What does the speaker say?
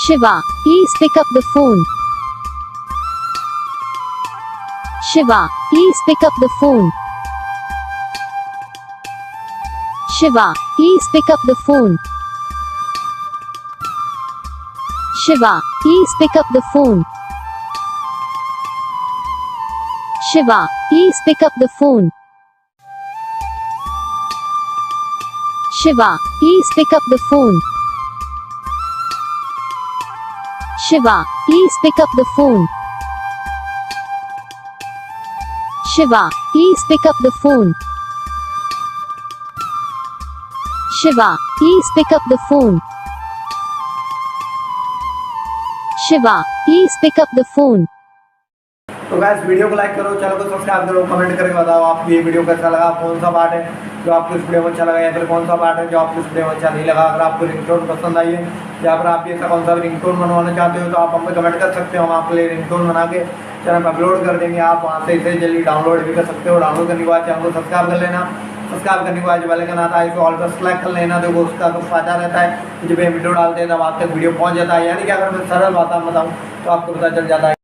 Shiva, please pick up the phone. Shiva, please pick up the phone. Shiva, please pick up the phone. Shiva, please pick up the phone. Shiva, please pick up the phone. Shiva, please pick up the phone. Shiva, please pick up the phone. Shiva, please pick up the phone. Shiva, please pick up the phone. Shiva, please pick up the phone. तो guys video को like करो, channel को subscribe करो, comment करके बताओ आपको ये video कैसा लगा, कौन सा पार्ट है जो आपको इस वीडियो में अच्छा लगा या फिर कौन सा पार्ट है जो आपको इस वीडियो में अच्छा नहीं लगा। अगर आपको रिंगटोन पसंद आई है या फिर आप ऐसा कौन सा भी रिंगटोन बनवाना चाहते हो तो आप हमें कमेंट कर सकते हो। हम आपके लिए रिंगटोन बना के चैनल पर अपलोड कर देंगे। आप वहाँ से इसे जल्दी डाउनलोड भी कर सकते हो। डाउनलोड करने के बाद चैनल को सब्सक्राइब कर लेना। सब्सक्राइब करने के बाद जो बेल आइकन आता है इसे ऑल पर सेलेक्ट कर लेना। देखो उसका तो फायदा रहता है कि जब ये वीडियो डालते हैं तब आप तक वीडियो पहुँच जाता है। यानी कि अगर मैं सरल बात बताऊँ तो आपको पता चल जाता है।